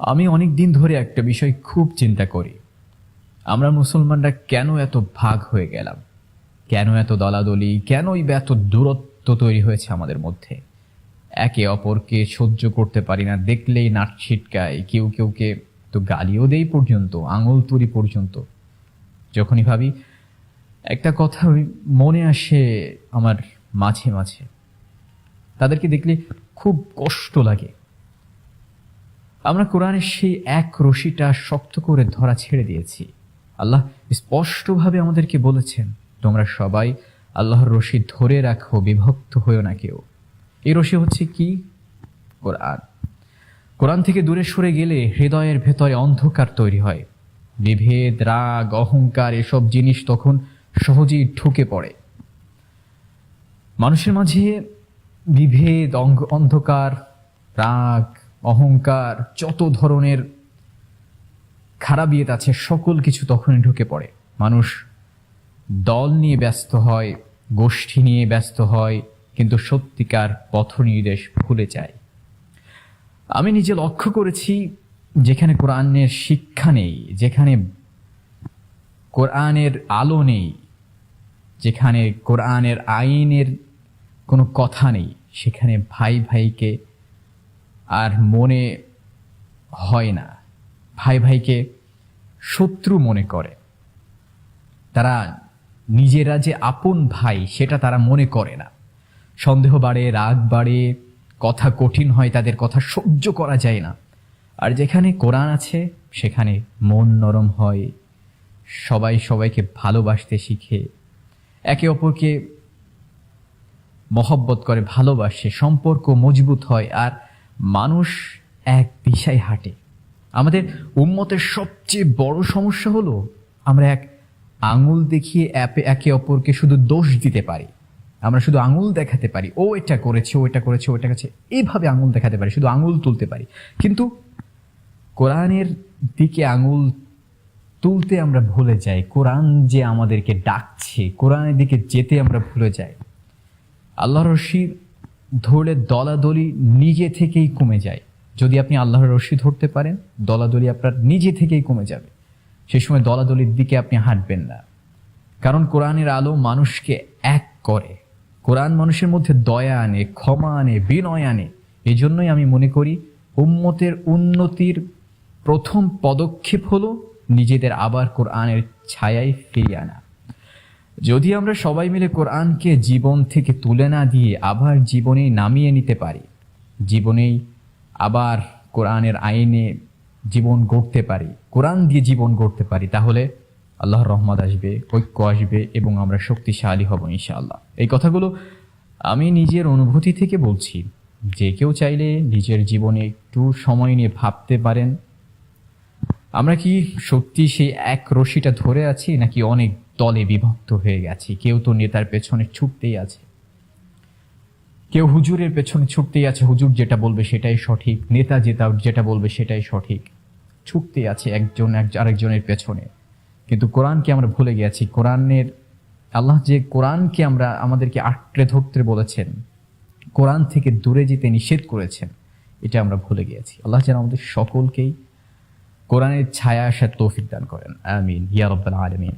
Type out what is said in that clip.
আমি অনেক দিন ধরে একটা বিষয় খুব চিন্তা করি। আমরা মুসলমানরা কেন এত ভাগ হয়ে গেলাম? কেন এত দলাদলি? কেনই বা এত দূরত্ব তৈরি হয়েছে আমাদের মধ্যে? একে অপরকে সহ্য করতে পারি না, দেখলেই নাক ছিটকায়, কেউ কেউকে তো গালিও দেই পর্যন্ত, আঙুল তুলি পর্যন্ত। যখনই ভাবি একটা কথা মনে আসে আমার মাঝে মাঝে, তাদেরকে দেখলে খুব কষ্ট লাগে। আমরা কোরআনের সেই এক রশিটা শক্ত করে ধরা ছেড়ে দিয়েছি। আল্লাহ স্পষ্টভাবে আমাদেরকে বলেছেন, তোমরা সবাই আল্লাহর রশি ধরে রাখো, বিভক্ত হয়েও না কেউ। এই রশি হচ্ছে কি? কোরআন। কোরআন থেকে দূরে সরে গেলে হৃদয়ের ভেতরে অন্ধকার তৈরি হয়। বিভেদ, রাগ, অহংকার এসব জিনিস তখন সহজেই ঢুকে পড়ে মানুষের মাঝে। বিভেদ, অন্ধকার, রাগ, অহংকার, যত ধরনের খারাপিয়ত আছে সকল কিছু তখনই ঢুকে পড়ে। মানুষ দল নিয়ে ব্যস্ত হয়, গোষ্ঠী নিয়ে ব্যস্ত হয়, কিন্তু সত্যিকার পথ নির্দেশ ভুলে যায়। আমি নিজে লক্ষ্য করেছি, যেখানে কোরআনের শিক্ষা নেই, যেখানে কোরআনের আলো নেই, যেখানে কোরআনের আইনের কোনো কথা নেই, সেখানে ভাই ভাইকে আর মনে হয় না। ভাই ভাইকে শত্রু মনে করে। তারা নিজেরা যে আপন ভাই সেটা তারা মনে করে না। সন্দেহ বাড়ে, রাগ বাড়ে, কথা কঠিন হয়, তাদের কথা সহ্য করা যায় না। আর যেখানে কোরআন আছে সেখানে মন নরম হয়, সবাই সবাইকে ভালোবাসতে শিখে, একে অপরকে মহব্বত করে, ভালোবাসে, সম্পর্ক মজবুত হয়, আর মানুষ এক দিশায় হাঁটে। আমাদের উম্মতের সবচেয়ে বড় সমস্যা হলো, আমরা এক আঙুল দেখিয়ে একে অপরকে শুধু দোষ দিতে পারি। আমরা শুধু আঙুল দেখাতে পারি, ও এটা করেছে, ও এটা করেছে, ও এটা করেছে, এইভাবে আঙুল দেখাতে পারি, শুধু আঙুল তুলতে পারি। কিন্তু কোরআনের দিকে আঙুল তুলতে আমরা ভুলে যাই। কোরআন যে আমাদেরকে ডাকছে, কোরআনের দিকে যেতে আমরা ভুলে যাই। আল্লাহর রশি ধরলে দলাদলি নিজে থেকেই কমে যায়। যদি আপনি আল্লাহর রশি ধরতে পারেন, দলাদলি আপনার নিজে থেকেই কমে যাবে। সেই সময় দলাদলির দিকে আপনি হাঁটবেন না। কারণ কোরআনের আলো মানুষকে এক করে। কোরআন মানুষের মধ্যে দয়া আনে, ক্ষমা আনে, বিনয় আনে। এই জন্যই আমি মনে করি উম্মতের উন্নতির প্রথম পদক্ষেপ হলো নিজেদের আবার কোরআনের ছায়ায় ফিরিয়ে আনা। যদি আমরা সবাই মিলে কোরআনকে জীবন থেকে তুলে না দিয়ে আবার জীবনে নামিয়ে নিতে পারি, জীবনেই আবার কোরআনের আইনে জীবন গড়তে পারি, কোরআন দিয়ে জীবন গড়তে পারি, তাহলে আল্লাহর রহমত আসবে, ঐক্য আসবে এবং আমরা শক্তিশালী হব ইনশাআল্লাহ। এই কথাগুলো আমি নিজের অনুভূতি থেকে বলছি। যে কেউ চাইলে নিজের জীবনে একটু সময় নিয়ে ভাবতে পারেন, আমরা কি সত্যি সেই এক রশিটা ধরে আছি, নাকি অনেক দলে বিভক্ত হয়ে গেছি? কেউ তো নেতার পেছনে ছুটতেই আছে, কেউ হুজুরের পেছনে ছুটতেই আছে, হুজুর যেটা বলবে সেটাই সঠিক, নেতা যেটা বলবে সেটাই সঠিক, ছুটতেই আছে একজন আরেকজনের পেছনে। কিন্তু কোরআনকে আমরা ভুলে গেছি। কোরআনের আল্লাহ যে কোরআনকে আমাদেরকে আঁকড়ে ধরতে বলেছেন, কোরআন থেকে দূরে যেতে নিষেধ করেছেন, এটা আমরা ভুলে গিয়েছি। আল্লাহ যেন আমাদের সকলকেই কোরআনের ছায়া আসার তৌফিক দান করেন। আমিন ইয়া রাব্বাল আলামিন।